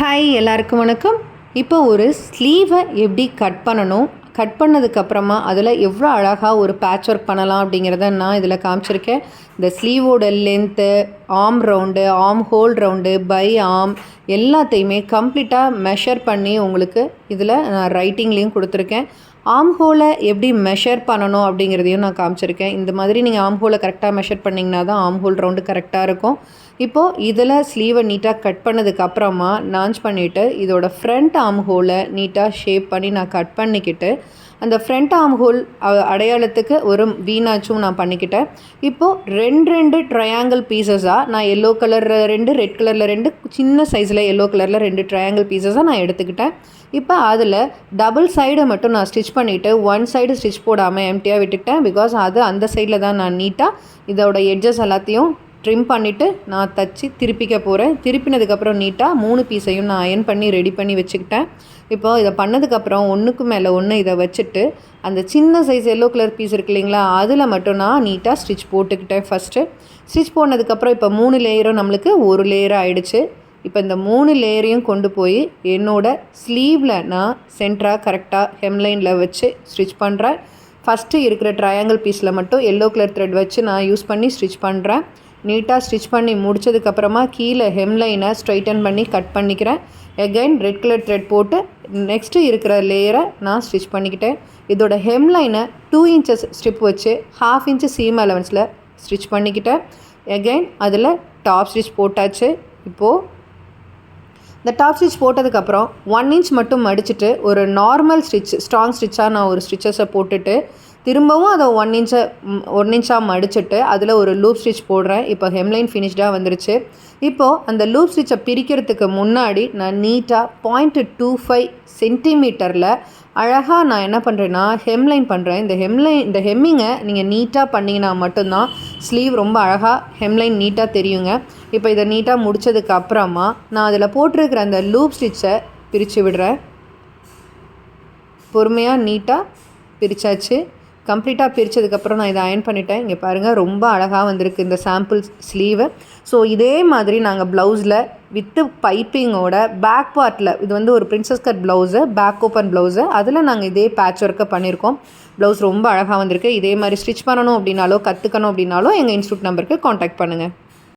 Hi எல்லாருக்கும் வணக்கம். இப்போ ஒரு ஸ்லீவை எப்படி கட் பண்ணணும், கட் பண்ணதுக்கப்புறமா அதில் எவ்வளோ அழகாக ஒரு பேட்ச் ஒர்க் பண்ணலாம் அப்படிங்கிறத நான் இதில் காமிச்சிருக்கேன். இந்த ஸ்லீவோட length, arm round, arm hole round, பை ஆர்ம் எல்லாத்தையுமே கம்ப்ளீட்டாக மெஷர் பண்ணி உங்களுக்கு இதில் நான் ரைட்டிங்லேயும் கொடுத்துருக்கேன். ஆர்ம் ஹோலை எப்படி மெஷர் பண்ணணும் அப்படிங்கிறதையும் நான் காமிச்சிருக்கேன். இந்த மாதிரி நீங்கள் ஆர்ம் ஹோலை கரெக்டாக மெஷர் பண்ணிங்கன்னா தான் ஆர்ம் ஹோல் ரவுண்டு கரெக்டாக இருக்கும். இப்போது இதில் ஸ்லீவை நீட்டாக கட் பண்ணதுக்கப்புறமா லான்ச் பண்ணிவிட்டு இதோட ஃப்ரண்ட் ஆர்ம் ஹோலை நீட்டாக ஷேப் பண்ணி நான் கட் பண்ணிக்கிட்டு அந்த ஃப்ரண்ட் ஆர்ம் ஹோல் அடையாளத்துக்கு ஒரு வீணாச்சும் நான் பண்ணிக்கிட்டேன். இப்போது ரெண்டு ட்ரையாங்கிள் பீசஸாக நான் எல்லோ கலரில் 2, ரெட் கலரில் 2, சின்ன சைஸில் எல்லோ கலரில் 2 ட்ரையாங்கிள் பீசஸாக நான் எடுத்துக்கிட்டேன். இப்போ அதில் டபுள் சைடை மட்டும் நான் ஸ்டிச் பண்ணிவிட்டு ஒன் சைடு ஸ்டிச் போடாமல் எம்டியாக விட்டுக்கிட்டேன். பிகாஸ் அது அந்த சைடில் தான் நான் நீட்டாக இதோட எட்ஜஸ் எல்லாத்தையும் ட்ரிம் பண்ணிவிட்டு நான் தச்சு திருப்பிக்க போகிறேன். திருப்பினதுக்கப்புறம் நீட்டாக 3 பீஸையும் நான் அயன் பண்ணி ரெடி பண்ணி வச்சுக்கிட்டேன். இப்போது இதை பண்ணதுக்கப்புறம் ஒன்றுக்கு மேலே ஒன்று இதை வச்சுட்டு அந்த சின்ன சைஸ் எல்லோ கலர் பீஸ் இருக்கு இல்லைங்களா, அதில் மட்டும் நான் நீட்டாக ஸ்டிச் போட்டுக்கிட்டேன். ஃபஸ்ட்டு ஸ்டிச் போனதுக்கப்புறம் இப்போ 3 லேயரும் நம்மளுக்கு ஒரு லேயராக ஆகிடுச்சு. இப்போ இந்த 3 லேயரையும் கொண்டு போய் என்னோடய ஸ்லீவில் நான் சென்டராக கரெக்டாக ஹெம்லைனில் வச்சு ஸ்டிச் பண்ணுறேன். ஃபஸ்ட்டு இருக்கிற ட்ரையாங்கிள் பீஸில் மட்டும் எல்லோ கலர் த்ரெட் வச்சு நான் யூஸ் பண்ணி ஸ்டிச் பண்ணுறேன். நீட்டாக ஸ்டிச் பண்ணி முடித்ததுக்கப்புறமா கீழே ஹெம்லைனை ஸ்ட்ரைட்டன் பண்ணி கட் பண்ணிக்கிறேன். எகைன் ரெட் கலர் த்ரெட் போட்டு நெக்ஸ்ட்டு இருக்கிற லேயரை நான் ஸ்டிச் பண்ணிக்கிட்டேன். இதோட ஹெம்லைனை 2 இன்ச்சஸ் ஸ்ட்ரிப் வச்சு 1/2 இன்ச்சு சீம் அலவன்ஸில் ஸ்டிச் பண்ணிக்கிட்டேன். எகைன் அதில் டாப் ஸ்டிச் போட்டாச்சு. இப்போது இந்த டாப் ஸ்டிச் போட்டதுக்கப்புறம் 1 இன்ச் மட்டும் மடிச்சுட்டு ஒரு நார்மல் ஸ்டிச் ஸ்ட்ராங் ஸ்டிச்சாக நான் ஒரு ஸ்டிச்சஸை போட்டுட்டு திரும்பவும் அதை 1 இன்ச்சாக மடிச்சுட்டு அதில் ஒரு லூப் ஸ்டிச் போடுறேன். இப்போ ஹெம்லைன் ஃபினிஷ்டாக வந்துருச்சு. இப்போது அந்த லூப் ஸ்டிச்சை பிரிக்கிறதுக்கு முன்னாடி நான் நீட்டாக 0.25 சென்டிமீட்டரில் அழகாக நான் என்ன பண்ணுறேன்னா ஹெம்லைன் பண்ணுறேன். இந்த ஹெம்மிங்கை நீங்கள் நீட்டாக பண்ணிங்கன்னா மட்டும்தான் ஸ்லீவ் ரொம்ப அழகாக ஹெம்லைன் நீட்டாக தெரியுங்க. இப்போ இதை நீட்டாக முடித்ததுக்கு அப்புறமா நான் அதில் போட்டிருக்கிற அந்த லூப் ஸ்டிச்சை பிரித்து விடுறேன். பொறுமையாக நீட்டாக பிரித்தாச்சு. கம்ப்ளீட்டாக பிரித்ததுக்கப்புறம் நான் இதை அயன் பண்ணிட்டேன். இங்கே பாருங்கள், ரொம்ப அழகாக வந்திருக்கு இந்த சாம்பிள் ஸ்லீவு. ஸோ இதே மாதிரி நாங்கள் ப்ளவுஸில் வித்து பைப்பிங்கோட பேக் பார்ட்டில் இது வந்து ஒரு princess cut blouse, back open blouse, அதில் நாங்கள் இதே பேட்ச் ஒர்க்கை பண்ணியிருக்கோம். ப்ளவுஸ் ரொம்ப அழகாக வந்திருக்கு. இதே மாதிரி ஸ்டிச் பண்ணணும் அப்படின்னாலோ கற்றுக்கணும் அப்படின்னாலோ எங்கள் இன்ஸ்டியூட் நம்பருக்கு காண்டாக்ட் பண்ணுங்கள்.